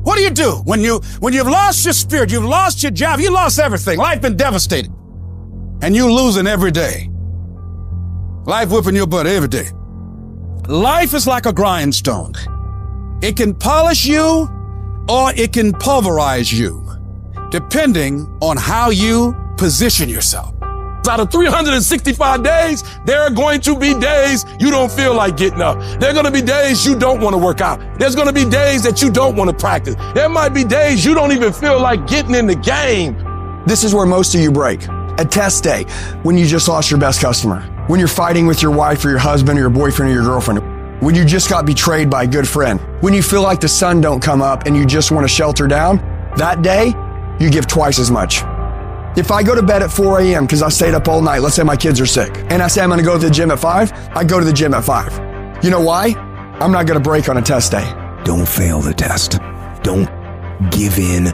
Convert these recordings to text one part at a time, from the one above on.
What do? When you've lost your spirit, you've lost your job, you lost everything. Life been devastated. And you losing every day. Life whipping your butt every day. Life is like a grindstone. It can polish you or it can pulverize you, depending on how you position yourself. Out of 365 days, there are going to be days you don't feel like getting up. There are going to be days you don't want to work out. There's going to be days that you don't want to practice. There might be days you don't even feel like getting in the game. This is where most of you break. At test day, when you just lost your best customer, when you're fighting with your wife or your husband or your boyfriend or your girlfriend, when you just got betrayed by a good friend, when you feel like the sun don't come up and you just want to shelter down, that day, you give twice as much. If I go to bed at 4 a.m. because I stayed up all night, let's say my kids are sick, and I say I'm going to go to the gym at 5, I go to the gym at 5. You know why? I'm not going to break on a test day. Don't fail the test. Don't give in.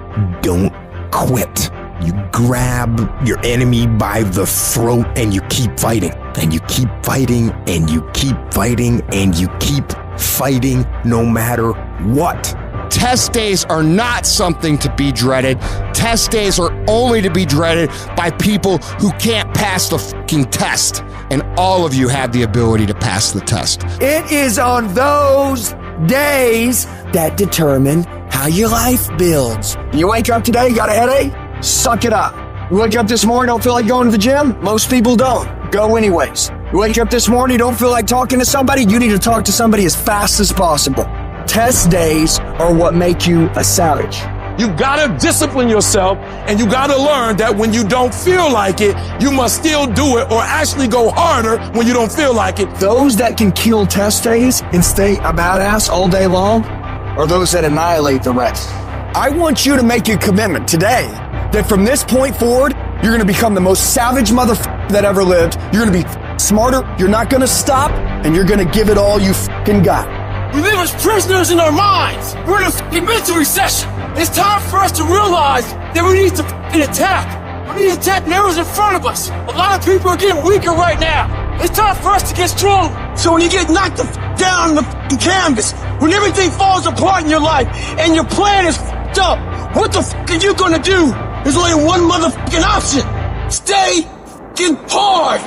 Don't quit. You grab your enemy by the throat and you keep fighting. And you keep fighting and you keep fighting and you keep fighting no matter what. Test days are not something to be dreaded. Test days are only to be dreaded by people who can't pass the fucking test. And all of you have the ability to pass the test. It is on those days that determine how your life builds. You wake up today, you got a headache? Suck it up. You wake up this morning, don't feel like going to the gym? Most people don't. Go anyways. You wake up this morning, don't feel like talking to somebody? You need to talk to somebody as fast as possible. Test days are what make you a savage. You gotta discipline yourself, and you gotta learn that when you don't feel like it, you must still do it or actually go harder when you don't feel like it. Those that can kill test days and stay a badass all day long are those that annihilate the rest. I want you to make a commitment today that from this point forward, you're gonna become the most savage motherfucker that ever lived. You're gonna be smarter, you're not gonna stop, and you're gonna give it all you fucking got. We live as prisoners in our minds. We're in a f***ing mental recession. It's time for us to realize that we need to f***ing attack. We need to attack whatever's in front of us. A lot of people are getting weaker right now. It's time for us to get stronger. So when you get knocked the f*** down on the f***ing canvas, when everything falls apart in your life and your plan is f***ed up, what the f*** are you gonna do? There's only one motherfucking option. Stay f***ing hard.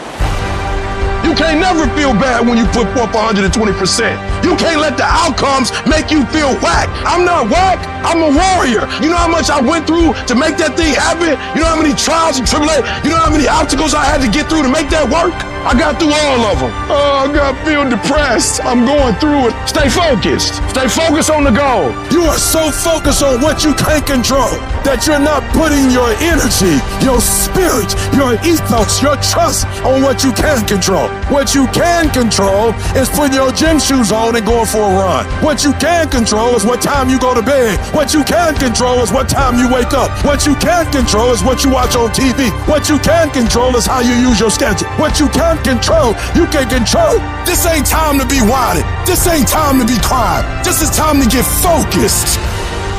You can't never feel bad when you put forth 120%. You can't let the outcomes make you feel whack. I'm not whack, I'm a warrior. You know how much I went through to make that thing happen? You know how many trials and tribulations, you know how many obstacles I had to get through to make that work? I got through all of them. Oh, I feel depressed. I'm going through it. Stay focused. Stay focused on the goal. You are so focused on what you can't control that you're not putting your energy, your spirit, your ethos, your trust on what you can control. What you can control is putting your gym shoes on and going for a run. What you can control is what time you go to bed. What you can control is what time you wake up. What you can control is what you watch on TV. What you can control is how you use your schedule. What you can control, you can control. This ain't time to be whining. This ain't time to be crying. This is time to get focused.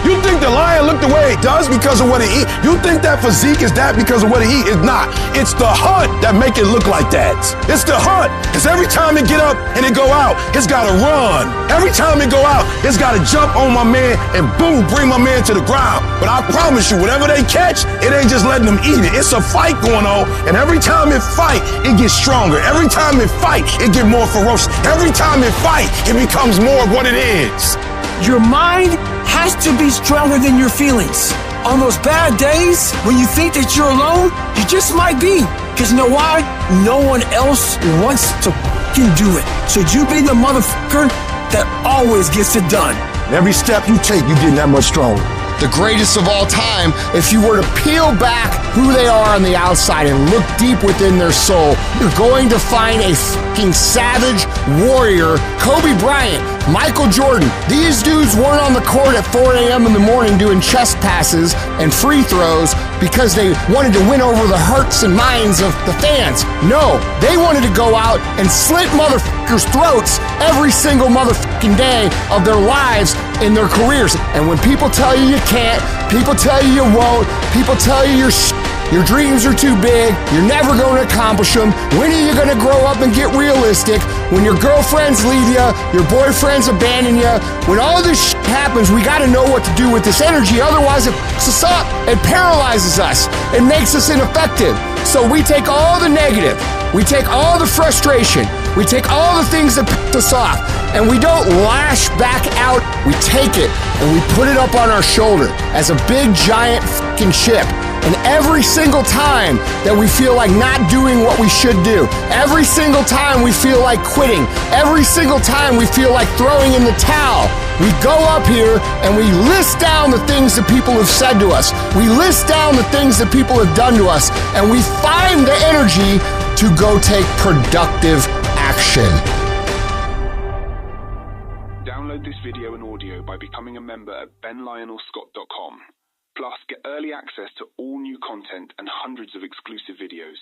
You think the lion look the way it does because of what it eats? You think that physique is that because of what it eats? It's not. It's the hunt that make it look like that. It's the hunt. Because every time it get up and it go out, it's got to run. Every time it go out, it's got to jump on my man and boom, bring my man to the ground. But I promise you, whatever they catch, it ain't just letting them eat it. It's a fight going on. And every time it fight, it gets stronger. Every time it fight, it get more ferocious. Every time it fight, it becomes more of what it is. Your mind has to be stronger than your feelings. On those bad days, when you think that you're alone, you just might be. Because you know why? No one else wants to f***ing do it. So you be the motherfucker that always gets it done. Every step you take, you get that much stronger. The greatest of all time, if you were to peel back who they are on the outside and look deep within their soul, you're going to find a fucking savage warrior. Kobe Bryant, Michael Jordan, these dudes weren't on the court at 4 a.m. in the morning doing chest passes and free throws because they wanted to win over the hearts and minds of the fans. No, they wanted to go out and slit motherfuckers' throats every single motherfucking day of their lives in their careers. And when people tell you you can't, people tell you you won't, people tell you you're Your dreams are too big. You're never going to accomplish them. When are you going to grow up and get realistic? When your girlfriends leave you, your boyfriends abandon you, when all this shit happens, we got to know what to do with this energy. Otherwise, it fucks us up. It paralyzes us. It makes us ineffective. So we take all the negative. We take all the frustration. We take all the things that piss us off, and we don't lash back out. We take it and we put it up on our shoulder as a big giant fucking chip. And every single time that we feel like not doing what we should do, every single time we feel like quitting, every single time we feel like throwing in the towel, we go up here and we list down the things that people have said to us. We list down the things that people have done to us, and we find the energy to go take productive action. Download this video and audio by becoming a member at benlionelscott.com. Plus, get early access to all new content and hundreds of exclusive videos.